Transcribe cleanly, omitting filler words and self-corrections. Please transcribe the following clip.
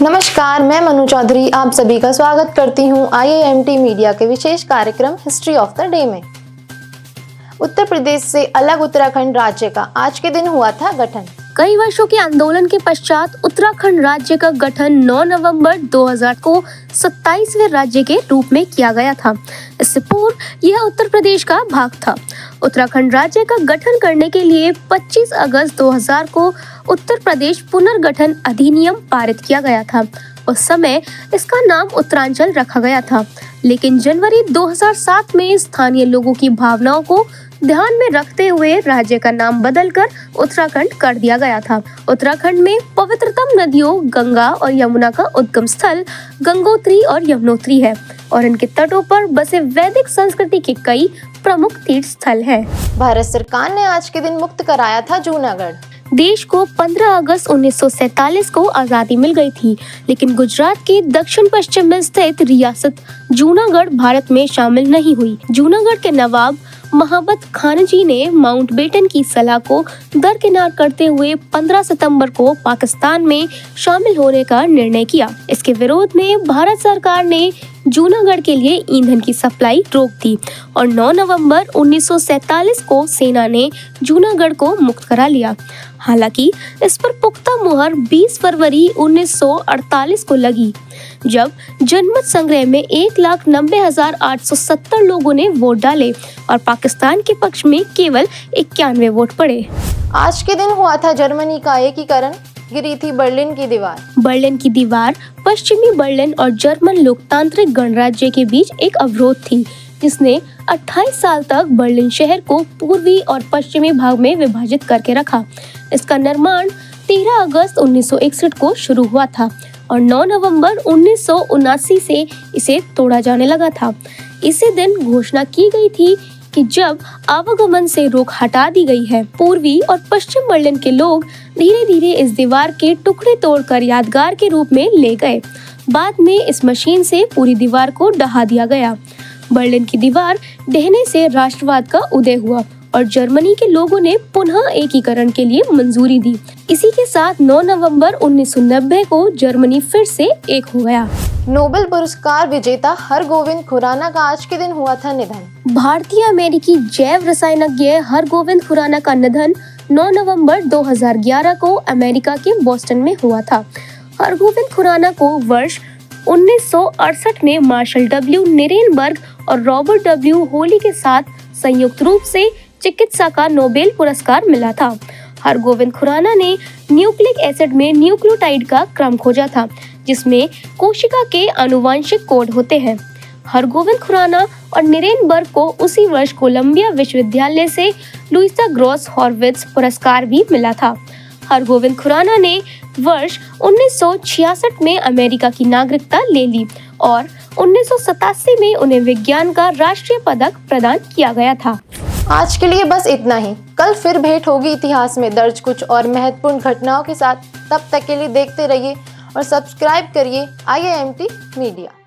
नमस्कार, मैं मनु चौधरी आप सभी का स्वागत करती हूं IIMT मीडिया के विशेष कार्यक्रम हिस्ट्री ऑफ द डे में। उत्तर प्रदेश से अलग उत्तराखंड राज्य का आज के दिन हुआ था गठन। कई वर्षों के आंदोलन के पश्चात उत्तराखंड राज्य का गठन 9 नवंबर 2000 को 27वें राज्य के रूप में किया गया था। इससे पूर्व यह उत्तर प्रदेश का भाग था। उत्तराखंड राज्य का गठन करने के लिए 25 अगस्त 2000 को उत्तर प्रदेश पुनर्गठन अधिनियम पारित किया गया था। उस समय इसका नाम उत्तरांचल रखा गया था, लेकिन जनवरी 2007 में स्थानीय लोगों की भावनाओं को ध्यान में रखते हुए राज्य का नाम बदलकर उत्तराखंड कर दिया गया था। उत्तराखंड में पवित्रतम नदियों गंगा और यमुना का उद्गम स्थल गंगोत्री और यमुनोत्री है और इनके तटों पर बसे वैदिक संस्कृति के कई प्रमुख तीर्थ स्थल हैं। भारत सरकार ने आज के दिन मुक्त कराया था जूनागढ़। देश को 15 अगस्त 1947 को आज़ादी मिल गई थी, लेकिन गुजरात के दक्षिण पश्चिम में स्थित रियासत जूनागढ़ भारत में शामिल नहीं हुई। जूनागढ़ के नवाब महाबत खान जी ने माउंटबेटन की सलाह को दरकिनार करते हुए 15 सितंबर को पाकिस्तान में शामिल होने का निर्णय किया। इसके विरोध में भारत सरकार ने जूनागढ़ के लिए ईंधन की सप्लाई रोक दी और 9 नवंबर 1947 को सेना ने जूनागढ़ को मुक्त करा लिया। हालांकि इस पर पुख्ता मुहर 20 फरवरी 1948 को लगी, जब जनमत संग्रह में 1,90,870 लोगों ने वोट डाले और पाकिस्तान के पक्ष में केवल 91 वोट पड़े। आज के दिन हुआ था जर्मनी का एकीकरण, गिरी थी बर्लिन की दीवार। बर्लिन की दीवार पश्चिमी बर्लिन और जर्मन लोकतांत्रिक गणराज्य के बीच एक अवरोध थी, जिसने 28 साल तक बर्लिन शहर को पूर्वी और पश्चिमी भाग में विभाजित करके रखा। इसका निर्माण 13 अगस्त 1961 को शुरू हुआ था और 9 नवंबर 1979 से इसे तोड़ा जाने लगा था। इसी दिन घोषणा की गई थी कि जब आवागमन से रोक हटा दी गई है, पूर्वी और पश्चिम बर्लिन के लोग धीरे धीरे इस दीवार के टुकड़े तोड़कर यादगार के रूप में ले गए। बाद में इस मशीन से पूरी दीवार को ढहा दिया गया। बर्लिन की दीवार ढहने से राष्ट्रवाद का उदय हुआ और जर्मनी के लोगों ने पुनः एकीकरण के लिए मंजूरी दी। इसी के साथ 9 नवंबर 1990 को जर्मनी फिर से एक हो गया। नोबेल पुरस्कार विजेता हरगोविंद खुराना का आज के दिन हुआ था निधन। भारतीय अमेरिकी जैव रसायनज्ञ हरगोविंद खुराना का निधन 9 नवंबर 2011 को अमेरिका के बोस्टन में हुआ था। हरगोविंद खुराना को वर्ष 1968 में मार्शल डब्ल्यू निरेनबर्ग और रॉबर्ट डब्ल्यू होली के साथ संयुक्त रूप से चिकित्सा का नोबेल पुरस्कार मिला था। हरगोविंद खुराना ने न्यूक्लिक एसिड में न्यूक्लियोटाइड का क्रम खोजा था, जिसमें कोशिका के आनुवंशिक कोड होते हैं। हरगोविंद खुराना और निरेनबर्ग को उसी वर्ष कोलंबिया विश्वविद्यालय से लुइसा ग्रॉस हॉर्विट्ज पुरस्कार भी मिला था। हरगोविंद खुराना ने वर्ष 1966 में अमेरिका की नागरिकता ले ली और 1987 में उन्हें विज्ञान का राष्ट्रीय पदक प्रदान किया गया था। आज के लिए बस इतना ही। कल फिर भेंट होगी इतिहास में दर्ज कुछ और महत्वपूर्ण घटनाओं के साथ। तब तक के लिए देखते रहिए और सब्सक्राइब करिए IIMT मीडिया।